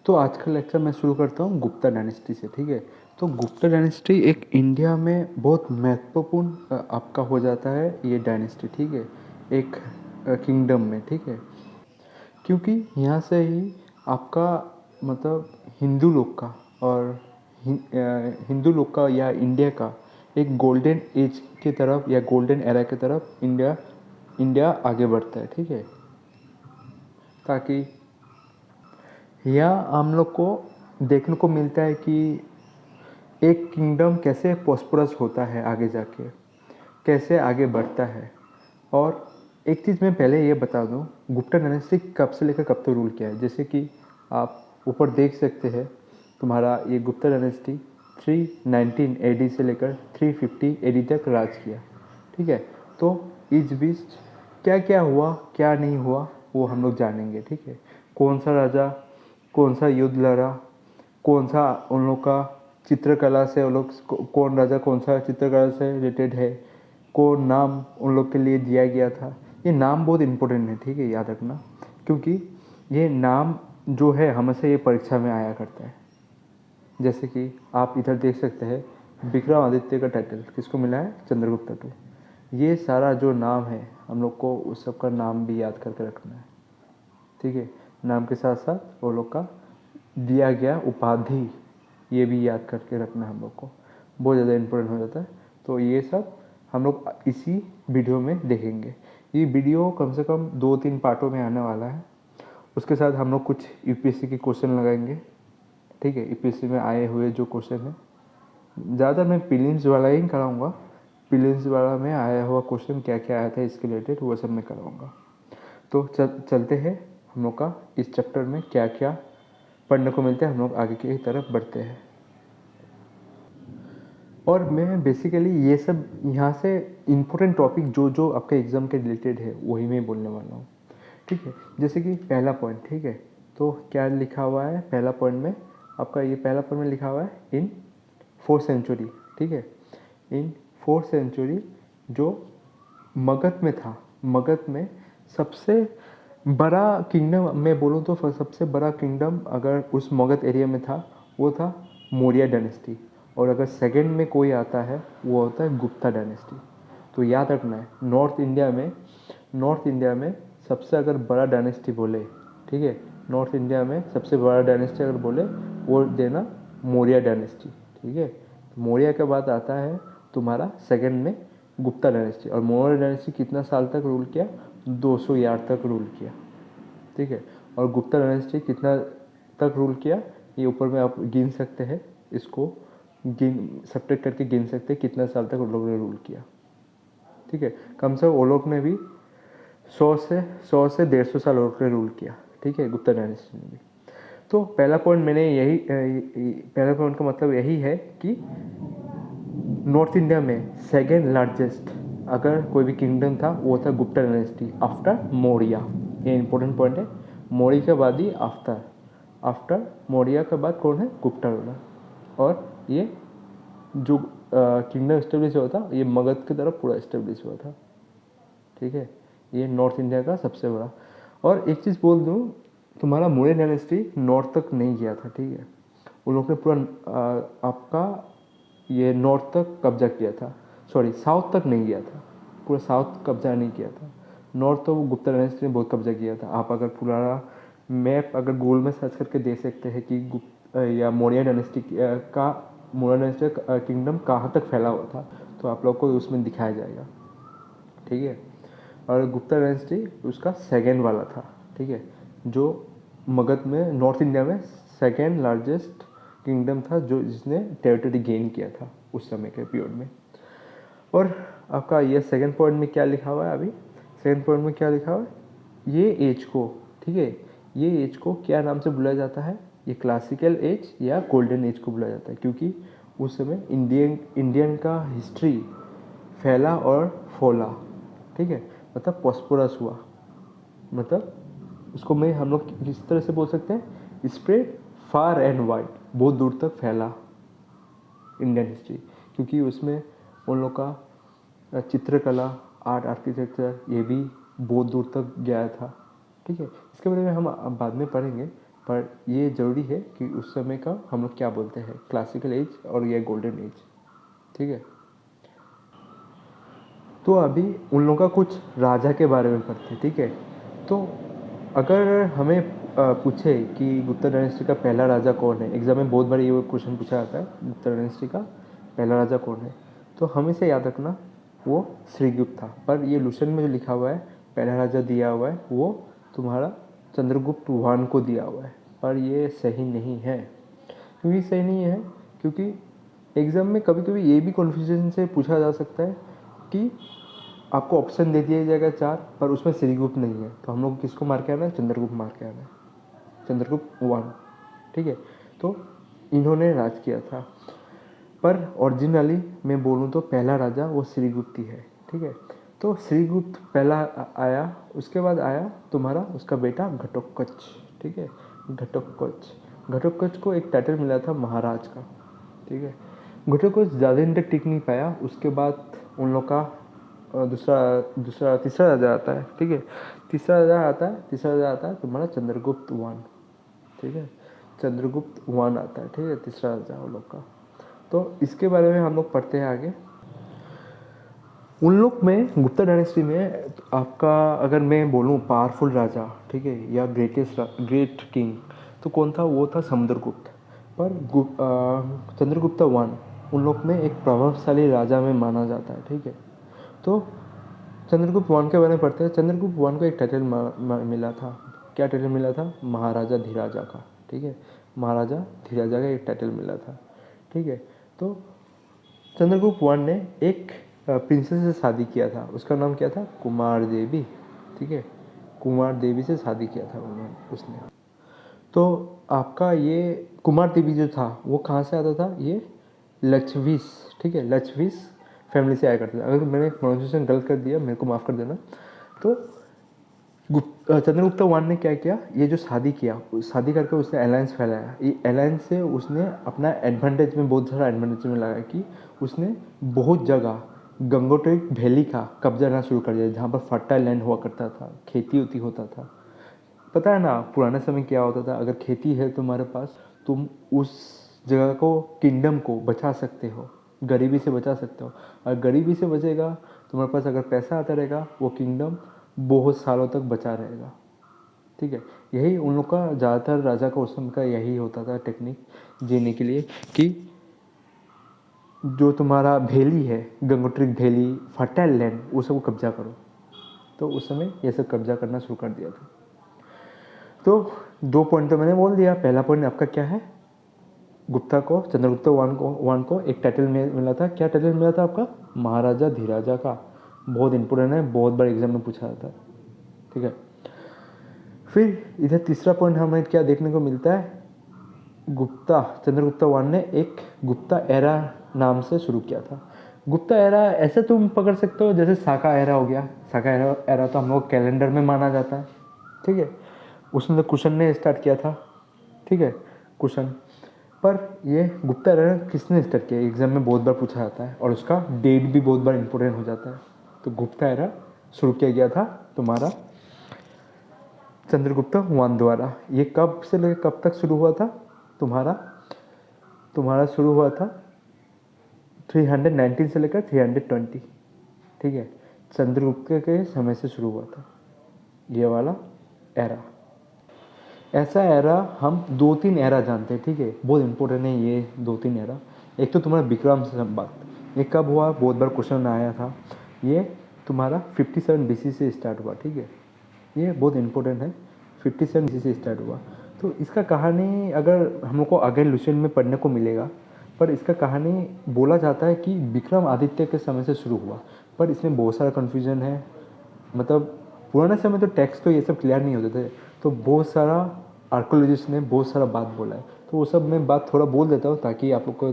तो आज का लेक्चर मैं शुरू करता हूँ गुप्ता डायनेस्टी से। ठीक है, तो गुप्ता डायनेस्टी एक इंडिया में बहुत महत्वपूर्ण आपका हो जाता है ये डायनेस्टी। ठीक है, एक किंगडम में। ठीक है, क्योंकि यहाँ से ही आपका मतलब हिंदू लोग का और हिंदू लोग का या इंडिया का एक गोल्डन एज की तरफ या गोल्डन एरा की तरफ इंडिया इंडिया आगे बढ़ता है। ठीक है, ताकि यहाँ हम लोग को देखने को मिलता है कि एक किंगडम कैसे प्रॉस्परस होता है आगे जाके, कैसे आगे बढ़ता है। और एक चीज़ मैं पहले ये बता दूँ, गुप्ता डायनेस्टी कब से लेकर कब तक रूल किया है। जैसे कि आप ऊपर देख सकते हैं, तुम्हारा ये गुप्ता डायनेस्टी 319 AD से लेकर 350 AD तक राज किया। ठीक है, तो इस बीच क्या क्या हुआ क्या नहीं हुआ वो हम लोग जानेंगे। ठीक है, कौन सा राजा कौन सा युद्ध लड़ा, कौन सा उन लोग का चित्रकला से, उन लोग कौन राजा कौन सा चित्रकला से रिलेटेड है, कौन नाम उन लोग के लिए दिया गया था। ये नाम बहुत इम्पोर्टेंट है। ठीक है, याद रखना, क्योंकि ये नाम जो है हमेशा ये परीक्षा में आया करता है। जैसे कि आप इधर देख सकते हैं, विक्रमादित्य का टाइटल किसको मिला है? चंद्रगुप्त टू। ये सारा जो नाम है हम लोग को उस सब का नाम भी याद करके रखना है। ठीक है, नाम के साथ साथ वो लोग का दिया गया उपाधि ये भी याद करके रखना हम लोग को, बहुत ज़्यादा इम्पोर्टेंट हो जाता है। तो ये सब हम लोग इसी वीडियो में देखेंगे। ये वीडियो कम से कम 2-3 पार्टों में आने वाला है। उसके साथ हम लोग कुछ यूपीएससी के क्वेश्चन लगाएंगे। ठीक है, यूपीएससी में आए हुए जो क्वेश्चन है, ज़्यादा मैं प्रीलिम्स वाला ही कराऊंगा। प्रीलिम्स वाला में आया हुआ क्वेश्चन क्या क्या आया था इसके रिलेटेड वो सब मैं कराऊंगा। तो चलते हैं हम लोग का इस चैप्टर में क्या क्या पढ़ने को मिलता है, हम लोग आगे की तरफ बढ़ते हैं। और मैं बेसिकली ये सब यहाँ से इम्पोर्टेंट टॉपिक जो जो आपके एग्ज़ाम के रिलेटेड है वही मैं बोलने वाला हूँ। ठीक है, जैसे कि पहला पॉइंट। ठीक है, तो क्या लिखा हुआ है पहला पॉइंट में? आपका ये पहला पॉइंट में लिखा हुआ है इन 4th सेंचुरी। ठीक है, इन 4th सेंचुरी जो मगध में था, मगध में सबसे बड़ा किंगडम मैं बोलूँ तो सबसे बड़ा किंगडम अगर उस मगध एरिया में था वो था मौर्य डायनेस्टी। और अगर सेकंड में कोई आता है वो होता है गुप्ता डायनेस्टी। तो याद रखना है, नॉर्थ इंडिया में सबसे अगर बड़ा डायनेस्टी बोले, ठीक है, नॉर्थ इंडिया में सबसे बड़ा डायनेस्टी अगर बोले वो देना मौर्य डायनेस्टी। ठीक है, तो मौर्य के बाद आता है तुम्हारा सेकंड में गुप्ता डायनेस्टी। और मौर्य डायनेस्टी कितना साल तक रूल किया? 200 ईयर तक रूल किया। ठीक है, और गुप्ता डायनेस्टी कितना तक रूल किया ये ऊपर में आप गिन सकते हैं, इसको सब्ट्रैक्ट करके गिन सकते हैं कितना साल तक उन लोगों ने रूल किया। ठीक है, कम से कम वो लोग ने भी 100 से 150 साल और ने रूल किया। ठीक है, गुप्ता डायनेस्टी ने भी। तो पहला पॉइंट मैंने यही पहला पॉइंट का मतलब यही है कि नॉर्थ इंडिया में सेकेंड लार्जेस्ट अगर कोई भी किंगडम था वो था गुप्ता डायनेस्टी आफ्टर मौर्य। ये इंपॉर्टेंट पॉइंट है, मौर्य के बाद ही आफ्टर मौर्य के बाद कौन है? गुप्ता रूलर। और ये जो किंगडम इस्टेब्लिश हुआ था ये मगध की तरफ पूरा इस्टेब्लिश हुआ था। ठीक है, ये नॉर्थ इंडिया का सबसे बड़ा। और एक चीज़ बोल दूँ, तुम्हारा मौर्य डायनेस्टी नॉर्थ तक नहीं गया था। ठीक है, उन लोग ने पूरा आपका ये नॉर्थ तक कब्जा किया था, सॉरी साउथ तक नहीं गया था, पूरा साउथ कब्जा नहीं किया था। नॉर्थ तो गुप्ता डायनेस्टी ने बहुत कब्जा किया था। आप अगर पुराना मैप अगर गूगल में सर्च करके देख सकते हैं कि या मौर्य डायनेस्टी का मौर्य डायनेस्टी किंगडम कहाँ तक फैला हुआ था, तो आप लोग को उसमें दिखाया जाएगा। ठीक है, और गुप्ता डायनेस्टी उसका सेकेंड वाला था। ठीक है, जो मगध में नॉर्थ इंडिया में सेकेंड लार्जेस्ट किंगडम था, जो जिसने टेरिटरी गेन किया था उस समय के पीरियड में। और आपका ये सेकेंड पॉइंट में क्या लिखा हुआ है? अभी सेकेंड पॉइंट में क्या लिखा हुआ है? ये एज को, ठीक है, ये एज को क्या नाम से बुलाया जाता है? ये क्लासिकल एज या गोल्डन एज को बुलाया जाता है, क्योंकि उस समय इंडियन का हिस्ट्री फैला और फैला। ठीक है, मतलब प्रॉस्परस हुआ, मतलब उसको मैं हम लोग किस तरह से बोल सकते हैं? स्प्रेड फार एंड वाइड, बहुत दूर तक फैला इंडियन हिस्ट्री, क्योंकि उसमें उन लोग का चित्रकला, आर्ट, आर्किटेक्चर ये भी बहुत दूर तक गया था। ठीक है, इसके बारे में हम बाद में पढ़ेंगे, पर ये ज़रूरी है कि उस समय का हम लोग क्या बोलते हैं, क्लासिकल एज और ये गोल्डन एज, ठीक है। तो अभी उन लोगों का कुछ राजा के बारे में पढ़ते हैं, ठीक है। तो अगर हमें पूछे कि गुप्ता डायनेस्टी का पहला राजा कौन है, एग्जाम में बहुत बार ये क्वेश्चन पूछा जाता है, गुप्ता डायनेस्टी का पहला राजा कौन है, तो हमेशा याद रखना वो श्रीगुप्त था। पर ये लुसेंट में जो लिखा हुआ है पहला राजा दिया हुआ है वो तुम्हारा चंद्रगुप्त वन को दिया हुआ है, पर ये सही नहीं है। क्योंकि सही नहीं है क्योंकि एग्ज़ाम में कभी कभी ये भी कन्फ्यूजन से पूछा जा सकता है कि आपको ऑप्शन दे दिया जाएगा 4, पर उसमें श्रीगुप्त नहीं है, तो हम लोग किसको मार के आना है, चंद्रगुप्त मार के आना है, चंद्रगुप्त वन, ठीक है। तो इन्होंने राज किया था, पर ओरिजिनली मैं बोलूँ तो पहला राजा वो श्रीगुप्त ही है, ठीक है। तो श्रीगुप्त पहला आया, उसके बाद आया तुम्हारा उसका बेटा घटोत्कच, ठीक है। घटोत्कच को एक टाइटल मिला था महाराज का, ठीक है। घटोत्कच ज़्यादा दिन तक टिक नहीं पाया, उसके बाद उन लोग का तीसरा राजा आता है, ठीक है। तीसरा राजा आता है तुम्हारा चंद्रगुप्त वन, ठीक है। चंद्रगुप्त वन आता है, ठीक है, तीसरा राजा उन लोग का। तो इसके बारे में हम लोग पढ़ते हैं आगे। उन लोग में गुप्ता डायनेस्टी में आपका अगर मैं बोलूँ पावरफुल राजा, ठीक है, या ग्रेट किंग, तो कौन था, वो था समुद्रगुप्त। पर चंद्रगुप्ता वन उन लोग में एक प्रभावशाली राजा में माना जाता है, ठीक है। तो चंद्रगुप्त वन के बारे में पढ़ते हैं। चंद्रगुप्त वन को एक टाइटल मिला था, क्या टाइटल मिला था, महाराजा धीराजा का, ठीक है। महाराजा धीराजा का एक टाइटल मिला था, ठीक है। तो चंद्रगुप्त वन ने एक प्रिंसेस से शादी किया था, उसका नाम क्या था, कुमार देवी, ठीक है। कुमार देवी से शादी किया था उसने। तो आपका ये कुमार देवी जो था वो कहाँ से आता था, ये लक्षवीस, ठीक है, लक्षवीस फैमिली से आया करते थे। अगर मैंने प्रोनाउंसिएशन गलत कर दिया मेरे को माफ़ कर देना। तो चंद्रगुप्ता वन ने क्या किया, ये जो शादी किया, शादी करके उसने अलायंस फैलाया। ये अलायंस से उसने अपना एडवांटेज में बहुत सारा एडवांटेज में लगाया कि उसने बहुत जगह गंगोत्री वैली का कब्जा करना शुरू कर दिया, जहाँ पर फर्टाइल लैंड हुआ करता था, खेती उती होता था। पता है ना पुराने समय क्या होता था, अगर खेती है तुम्हारे पास, तुम उस जगह को, किंगडम को बचा सकते हो, गरीबी से बचा सकते हो। और गरीबी से बचेगा तुम्हारे पास, अगर पैसा आता रहेगा, वो किंगडम बहुत सालों तक बचा रहेगा, ठीक है। यही उन लोग का ज़्यादातर राजा का उस समय का यही होता था टेक्निक जीने के लिए, कि जो तुम्हारा वैली है, गंगोत्री वैली, फर्टाइल लैंड, वो सब कब्जा करो। तो उस समय ये सब कब्जा करना शुरू कर दिया था। तो 2 पॉइंट तो मैंने बोल दिया। पहला पॉइंट आपका क्या है, गुप्ता को, चंद्रगुप्त वन को एक टाइटल मिला था, क्या टाइटल मिला था आपका, महाराजा धीराजा का। बहुत इंपॉर्टेंट है, बहुत बार एग्जाम में पूछा जाता है, ठीक है। फिर इधर तीसरा पॉइंट हमें क्या देखने को मिलता है, चंद्रगुप्ता वन ने एक गुप्ता एरा नाम से शुरू किया था। गुप्ता एरा ऐसे तुम पकड़ सकते हो जैसे साका एरा हो गया। साका एरा तो हम लोग कैलेंडर में माना जाता है, ठीक है। उसमें तो कुशन ने स्टार्ट किया था, ठीक है, कुशन। पर ये गुप्ता एरा किसने स्टार्ट किया, एग्जाम में बहुत बार पूछा जाता है, और उसका डेट भी बहुत बार इंपॉर्टेंट हो जाता है। तो गुप्ता एरा शुरू किया गया था तुम्हारा चंद्रगुप्त वन द्वारा। ये कब से लेकर कब तक शुरू हुआ था, तुम्हारा शुरू हुआ था 319 से लेकर 320, ठीक है। चंद्रगुप्त के समय से शुरू हुआ था ये वाला एरा। ऐसा एरा हम 2-3 एरा जानते हैं, ठीक है, बहुत इंपॉर्टेंट है ये 2-3 एरा। एक तो तुम्हारा विक्रम संवत, ये कब हुआ, बहुत बार क्वेश्चन आया था। ये तुम्हारा 57 BC से स्टार्ट हुआ, ठीक है, ये बहुत इंपॉर्टेंट है, 57 BC से स्टार्ट हुआ। तो इसका कहानी अगर हम लोग को आगे लुसेंट में पढ़ने को मिलेगा, पर इसका कहानी बोला जाता है कि विक्रम आदित्य के समय से शुरू हुआ, पर इसमें बहुत सारा कन्फ्यूजन है। मतलब पुराने समय तो टेक्स्ट तो ये सब क्लियर नहीं होते थे, तो बहुत सारा आर्कोलॉजिस्ट ने बहुत सारा बात बोला है, तो वो सब मैं बात थोड़ा बोल देता हूँ ताकि आप लोग को